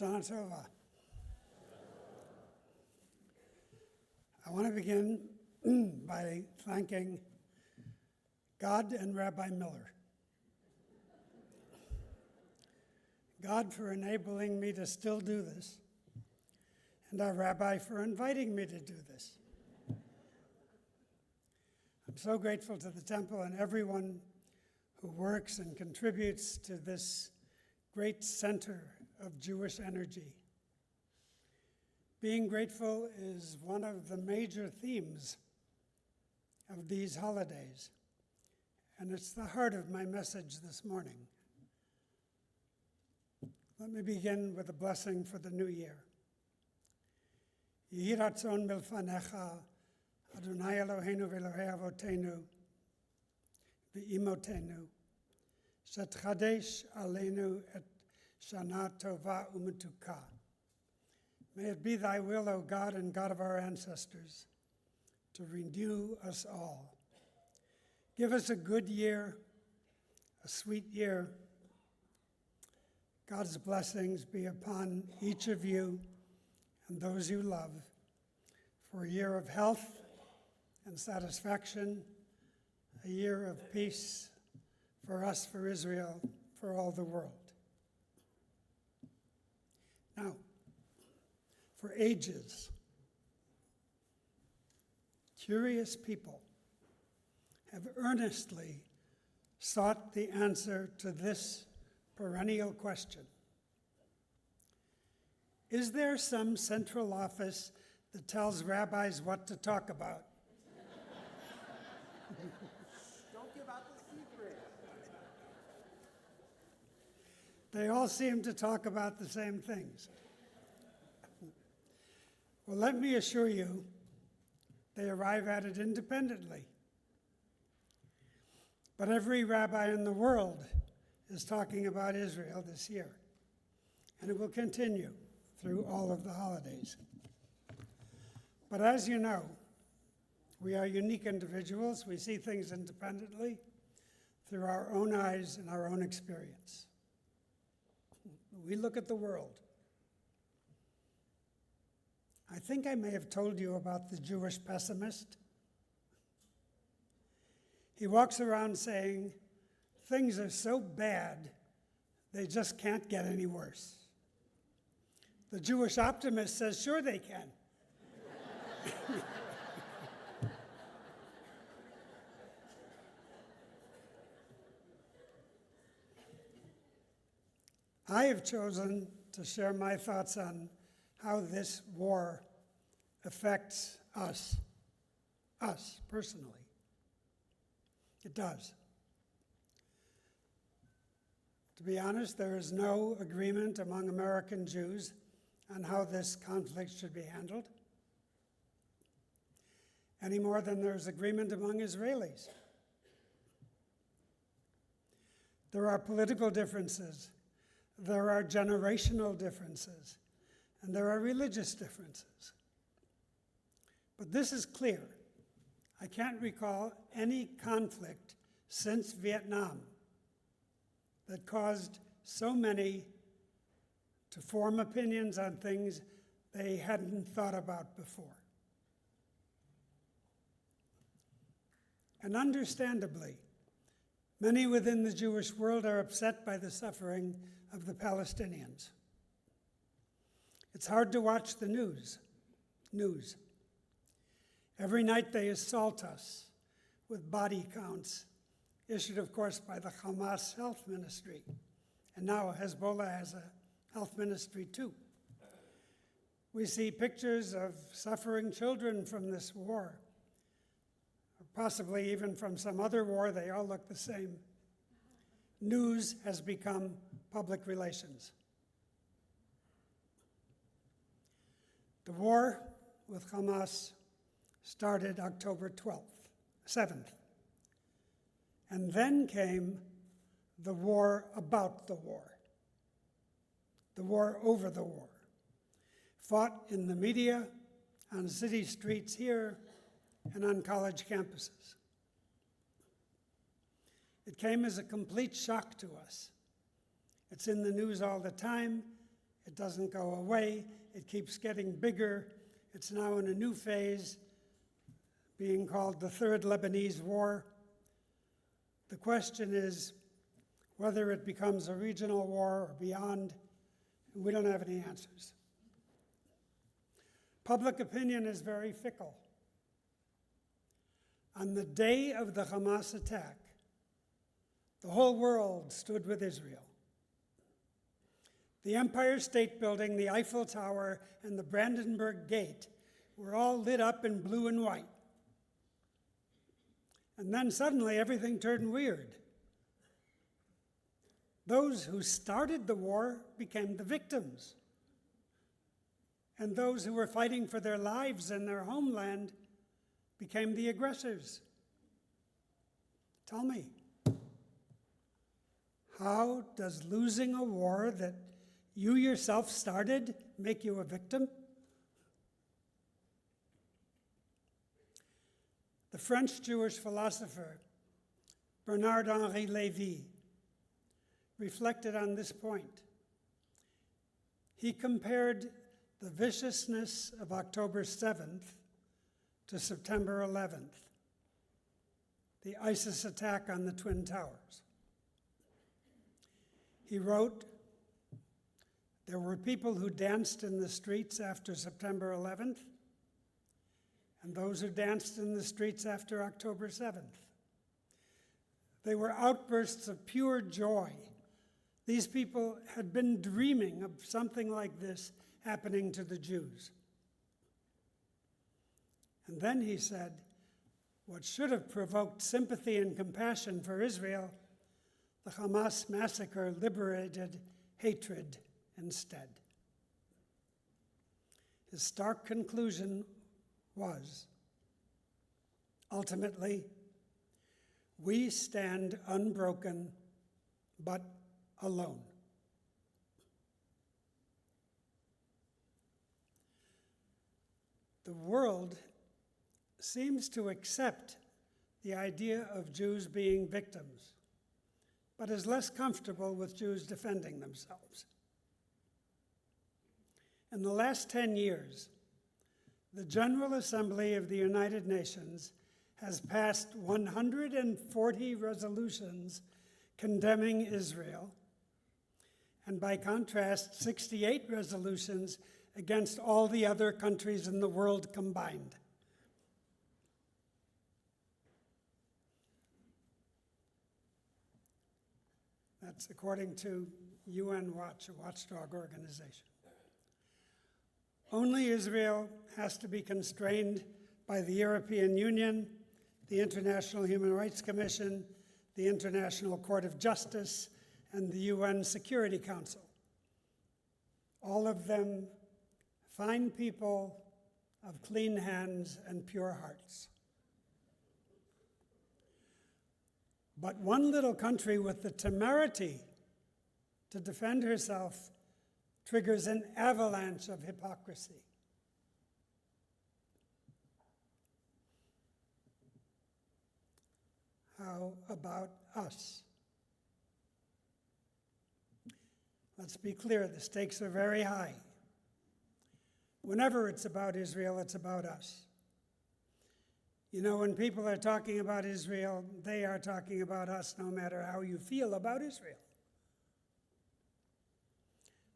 Hashanah Tova. I want to begin by thanking God and Rabbi Miller. God for enabling me to still do this, and our Rabbi for inviting me to do this. I'm so grateful to the temple and everyone who works and contributes to this great center of Jewish energy. Being grateful is one of the major themes of these holidays, and it's the heart of my message this morning. Let me begin with a blessing for the new year. Yehi ratzon milfanecha, Adonai Eloheinu v'Elokei avotenu, v'imotenu, shetchadesh aleinu et shana tova u'metuka. May it be thy will, O God and God of our ancestors, to renew us all. Give us a good year, a sweet year. God's blessings be upon each of you and those you love for a year of health and satisfaction, a year of peace for us, for Israel, for all the world. Now, for ages, curious people have earnestly sought the answer to this perennial question. Is there some central office that tells rabbis what to talk about? Don't give out the secret. They all seem to talk about the same things. Well, let me assure you, they arrive at it independently. But every rabbi in the world is talking about Israel this year, and it will continue through all of the holidays. But as you know, we are unique individuals. We see things independently through our own eyes and our own experience. We look at the world. I think I may have told you about the Jewish pessimist. He walks around saying, things are so bad, they just can't get any worse. The Jewish optimist says, sure they can. I have chosen to share my thoughts on how this war affects us personally. It does. To be honest, there is no agreement among American Jews on how this conflict should be handled, any more than there's agreement among Israelis. There are political differences, there are generational differences, and there are religious differences. But this is clear. I can't recall any conflict since Vietnam that caused so many to form opinions on things they hadn't thought about before. And understandably, many within the Jewish world are upset by the suffering of the Palestinians. It's hard to watch the news. Every night they assault us with body counts, issued, of course, by the Hamas health ministry. And now Hezbollah has a health ministry too. We see pictures of suffering children from this war, or possibly even from some other war. They all look the same. News has become public relations. The war with Hamas started October 7th. And then came the war about the war over the war, fought in the media, on city streets here, and on college campuses. It came as a complete shock to us. It's in the news all the time. It doesn't go away. It keeps getting bigger. It's now in a new phase, being called the Third Lebanese War. The question is whether it becomes a regional war or beyond, and we don't have any answers. Public opinion is very fickle. On the day of the Hamas attack, the whole world stood with Israel. The Empire State Building, the Eiffel Tower, and the Brandenburg Gate were all lit up in blue and white. And then suddenly everything turned weird. Those who started the war became the victims. And those who were fighting for their lives in their homeland became the aggressors. Tell me, how does losing a war that you yourself started make you a victim? The French Jewish philosopher Bernard-Henri Lévy reflected on this point. He compared the viciousness of October 7th to September 11th, the ISIS attack on the Twin Towers. He wrote, "There were people who danced in the streets after September 11th, and those who danced in the streets after October 7th. They were outbursts of pure joy. These people had been dreaming of something like this happening to the Jews." And then he said, what should have provoked sympathy and compassion for Israel, the Hamas massacre liberated hatred instead. His stark conclusion was, ultimately, we stand unbroken but alone. The world seems to accept the idea of Jews being victims, but is less comfortable with Jews defending themselves. In the last 10 years, the General Assembly of the United Nations has passed 140 resolutions condemning Israel, and by contrast, 68 resolutions against all the other countries in the world combined. That's according to UN Watch, a watchdog organization. Only Israel has to be constrained by the European Union, the International Human Rights Commission, the International Court of Justice, and the UN Security Council. All of them fine people of clean hands and pure hearts. But one little country with the temerity to defend herself triggers an avalanche of hypocrisy. How about us? Let's be clear, the stakes are very high. Whenever it's about Israel, it's about us. You know, when people are talking about Israel, they are talking about us no matter how you feel about Israel.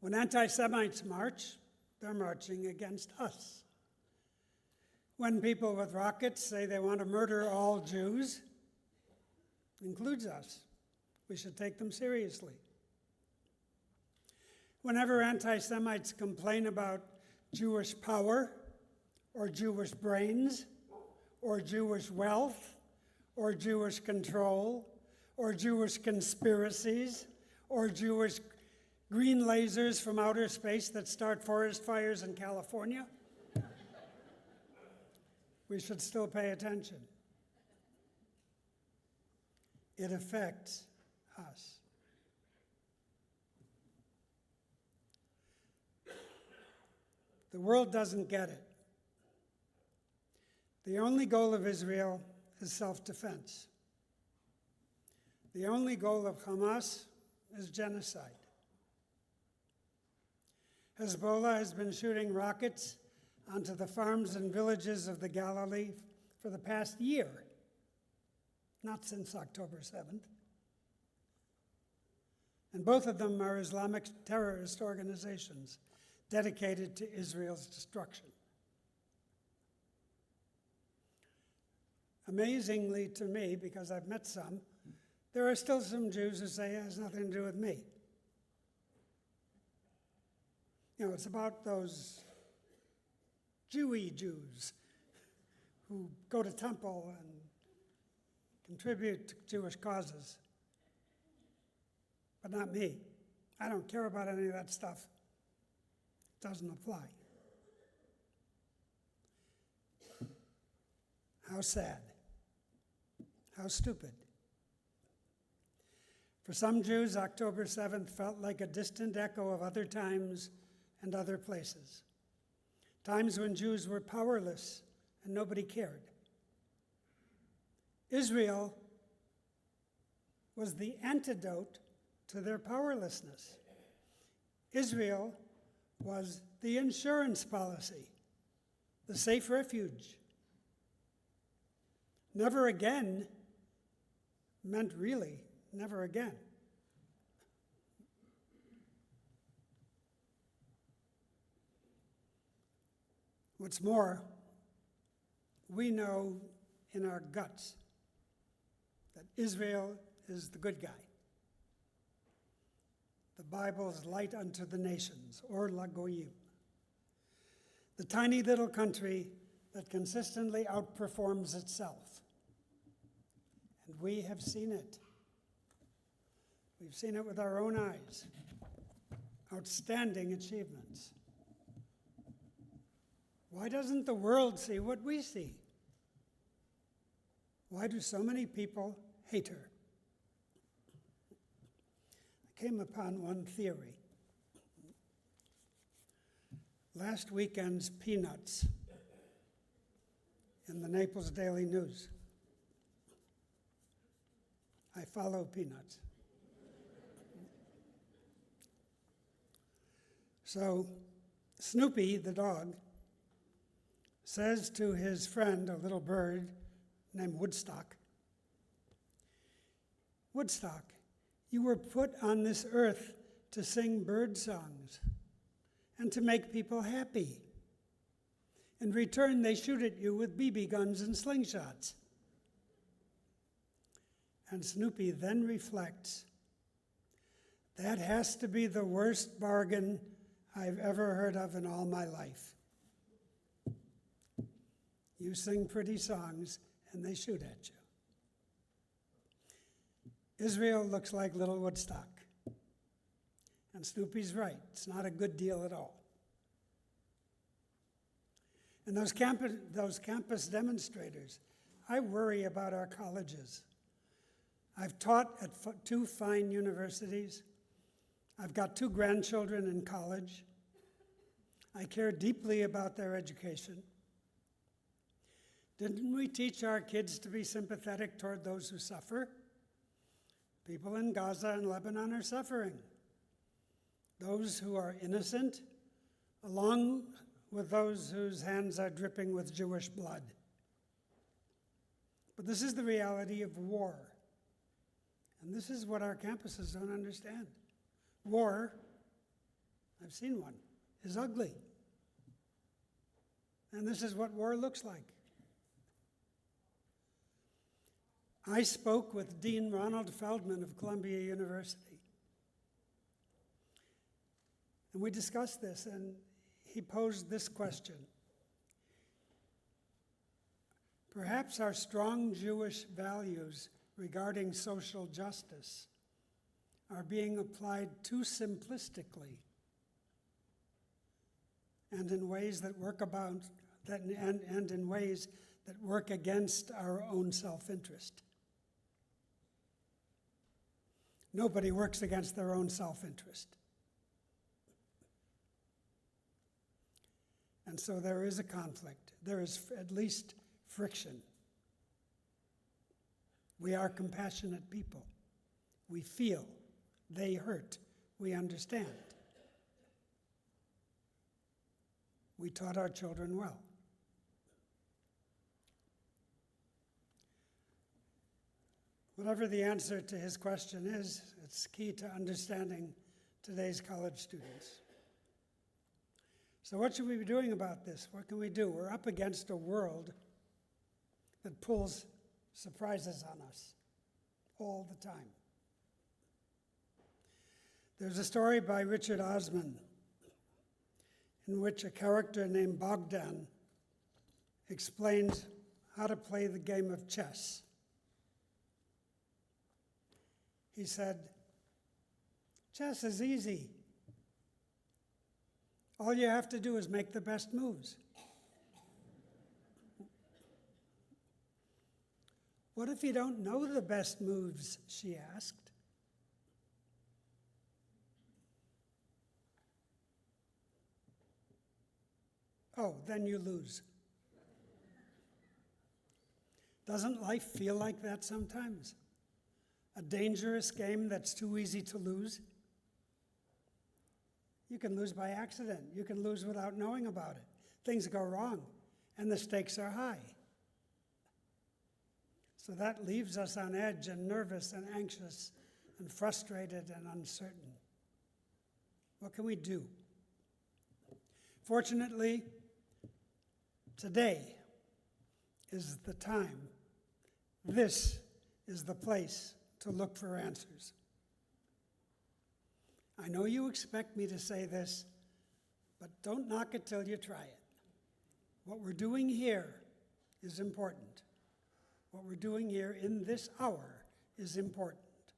When anti-Semites march, they're marching against us. When people with rockets say they want to murder all Jews, includes us. We should take them seriously. Whenever anti-Semites complain about Jewish power, or Jewish brains, or Jewish wealth, or Jewish control, or Jewish conspiracies, or Jewish green lasers from outer space that start forest fires in California, we should still pay attention. It affects us. The world doesn't get it. The only goal of Israel is self-defense. The only goal of Hamas is genocide. Hezbollah has been shooting rockets onto the farms and villages of the Galilee for the past year, not since October 7th. And both of them are Islamic terrorist organizations dedicated to Israel's destruction. Amazingly to me, because I've met some, there are still some Jews who say it has nothing to do with me. You know, it's about those Jewy Jews who go to temple and contribute to Jewish causes. But not me. I don't care about any of that stuff. It doesn't apply. How sad. How stupid. For some Jews, October 7th felt like a distant echo of other times and other places. Times when Jews were powerless and nobody cared. Israel was the antidote to their powerlessness. Israel was the insurance policy, the safe refuge. Never again meant really never again. What's more, we know in our guts that Israel is the good guy. The Bible's light unto the nations, or La Goyim. The tiny little country that consistently outperforms itself. And we have seen it. We've seen it with our own eyes. Outstanding achievements. Why doesn't the world see what we see? Why do so many people hate her? I came upon one theory. Last weekend's Peanuts in the Naples Daily News. I follow Peanuts. So Snoopy, the dog, says to his friend, a little bird named Woodstock, Woodstock, you were put on this earth to sing bird songs and to make people happy. In return, they shoot at you with BB guns and slingshots. And Snoopy then reflects, that has to be the worst bargain I've ever heard of in all my life. You sing pretty songs, and they shoot at you. Israel looks like little Woodstock. And Snoopy's right. It's not a good deal at all. And those campus demonstrators, I worry about our colleges. I've taught at two fine universities. I've got 2 grandchildren in college. I care deeply about their education. Didn't we teach our kids to be sympathetic toward those who suffer? People in Gaza and Lebanon are suffering. Those who are innocent, along with those whose hands are dripping with Jewish blood. But this is the reality of war. And this is what our campuses don't understand. War, I've seen one, is ugly. And this is what war looks like. I spoke with Dean Ronald Feldman of Columbia University. And we discussed this, and he posed this question. Perhaps our strong Jewish values regarding social justice are being applied too simplistically and in ways that work against our own self-interest. Nobody works against their own self-interest. And so there is a conflict. There is at least friction. We are compassionate people. We feel. They hurt. We understand. we taught our children well. Whatever the answer to his question is, it's key to understanding today's college students. So what should we be doing about this? What can we do? We're up against a world that pulls surprises on us all the time. There's a story by Richard Osman in which a character named Bogdan explains how to play the game of chess. He said, "Chess is easy. All you have to do is make the best moves." "What if you don't know the best moves?" she asked. "Oh, then you lose." Doesn't life feel like that sometimes? A dangerous game that's too easy to lose? You can lose by accident. You can lose without knowing about it. Things go wrong, and the stakes are high. So that leaves us on edge and nervous and anxious and frustrated and uncertain. What can we do? Fortunately, today is the time. This is the place to look for answers. I know you expect me to say this, but don't knock it till you try it. What we're doing here is important. What we're doing here in this hour is important.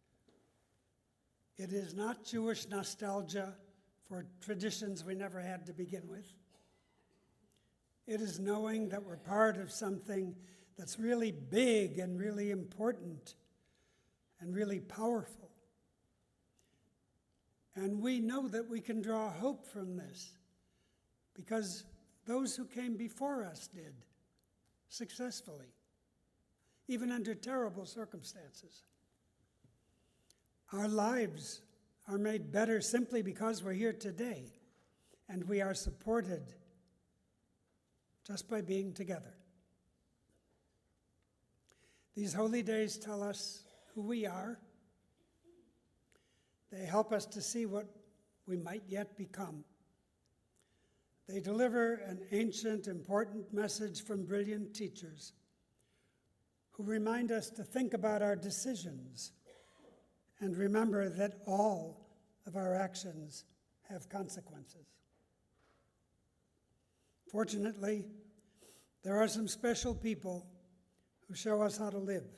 It is not Jewish nostalgia for traditions we never had to begin with. It is knowing that we're part of something that's really big and really important and really powerful. And we know that we can draw hope from this because those who came before us did successfully, even under terrible circumstances. Our lives are made better simply because we're here today, and we are supported just by being together. These holy days tell us who we are. They help us to see what we might yet become. They deliver an ancient, important message from brilliant teachers who remind us to think about our decisions and remember that all of our actions have consequences. Fortunately, there are some special people who show us how to live,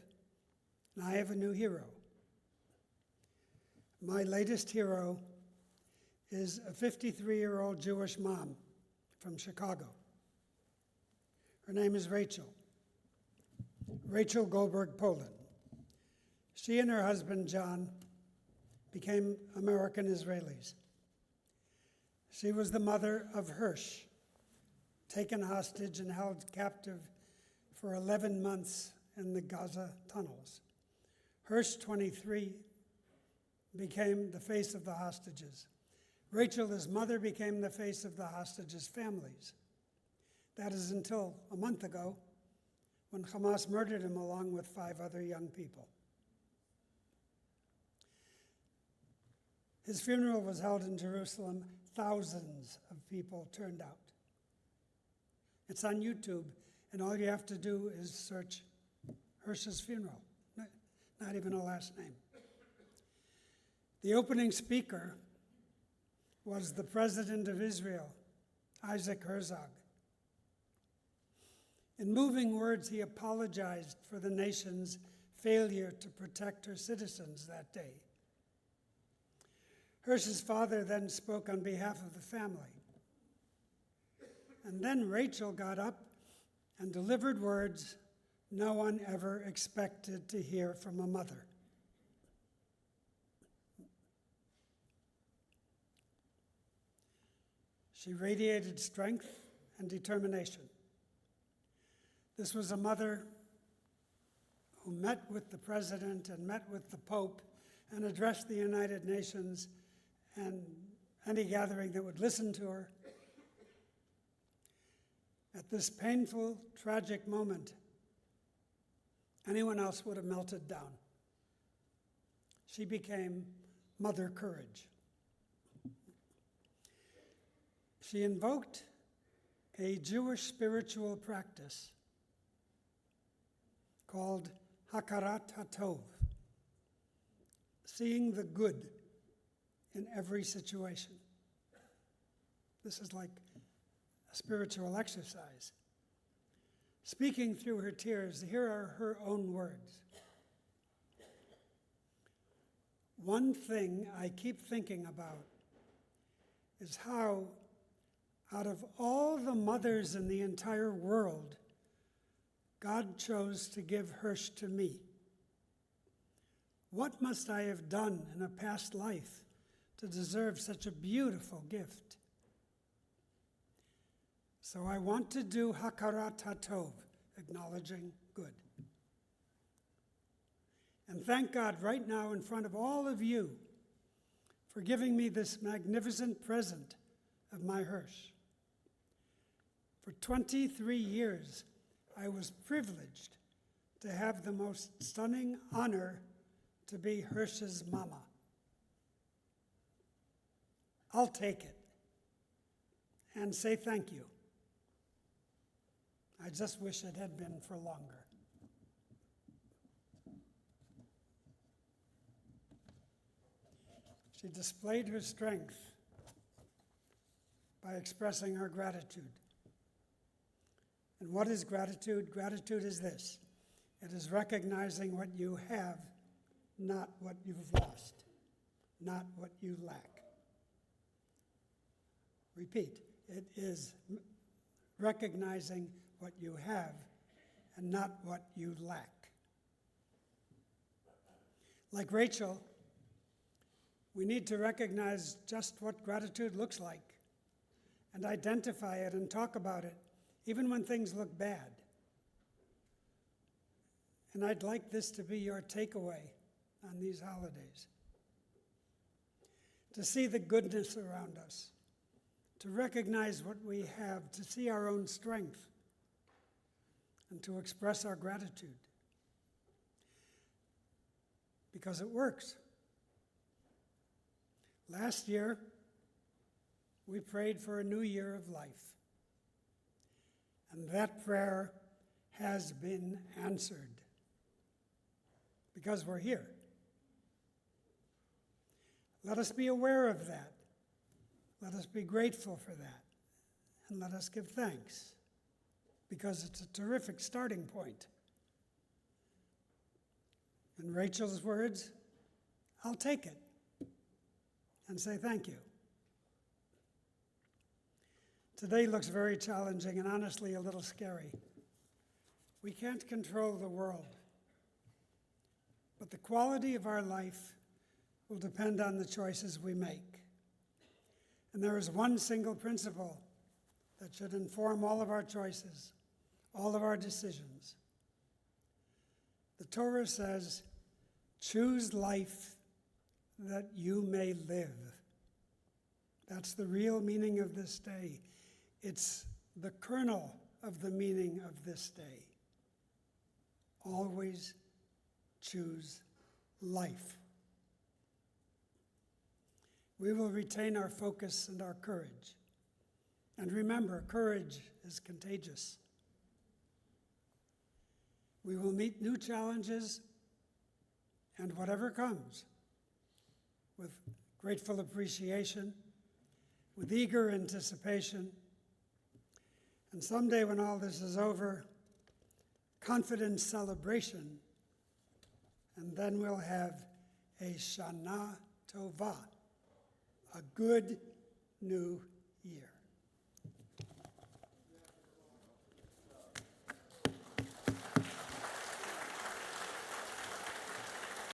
and I have a new hero. My latest hero is a 53-year-old Jewish mom from Chicago. Her name is Rachel Goldberg Poland. She and her husband, John, became American Israelis. She was the mother of Rosh, taken hostage and held captive for 11 months in the Gaza tunnels. Rosh, 23, became the face of the hostages. Rachel, his mother, became the face of the hostages' families. That is until a month ago, when Hamas murdered him along with 5 other young people. His funeral was held in Jerusalem. Thousands of people turned out. It's on YouTube, and all you have to do is search Hirsch's funeral, not even a last name. The opening speaker was the President of Israel, Isaac Herzog. In moving words, he apologized for the nation's failure to protect her citizens that day. Hirsch's father then spoke on behalf of the family. And then Rachel got up and delivered words no one ever expected to hear from a mother. She radiated strength and determination. This was a mother who met with the president and met with the Pope and addressed the United Nations and any gathering that would listen to her. At this painful, tragic moment, anyone else would have melted down. She became Mother Courage. She invoked a Jewish spiritual practice called Hakarat HaTov, seeing the good in every situation. This is like a spiritual exercise. Speaking through her tears, here are her own words. One thing I keep thinking about is how, out of all the mothers in the entire world, God chose to give Hirsch to me. What must I have done in a past life to deserve such a beautiful gift? So I want to do Hakarat HaTov, acknowledging good. And thank God right now in front of all of you for giving me this magnificent present of my Hirsch. For 23 years, I was privileged to have the most stunning honor to be Hirsch's mama. I'll take it and say thank you. I just wish it had been for longer. She displayed her strength by expressing her gratitude. And what is gratitude? Gratitude is this. It is recognizing what you have, not what you've lost, not what you lack. Repeat, it is recognizing what you have and not what you lack. Like Rachel, we need to recognize just what gratitude looks like and identify it and talk about it, even when things look bad. And I'd like this to be your takeaway on these holidays. To see the goodness around us, to recognize what we have, to see our own strength, and to express our gratitude. Because it works. Last year, we prayed for a new year of life. And that prayer has been answered because we're here. Let us be aware of that. Let us be grateful for that. And let us give thanks because it's a terrific starting point. In Rachel's words, I'll take it and say thank you. Today looks very challenging and honestly a little scary. We can't control the world, but the quality of our life will depend on the choices we make. And there is one single principle that should inform all of our choices, all of our decisions. The Torah says, choose life that you may live. That's the real meaning of this day. It's the kernel of the meaning of this day. Always choose life. We will retain our focus and our courage. And remember, courage is contagious. We will meet new challenges and whatever comes with grateful appreciation, with eager anticipation, and someday when all this is over, confident celebration, and then we'll have a Shana Tova, a good new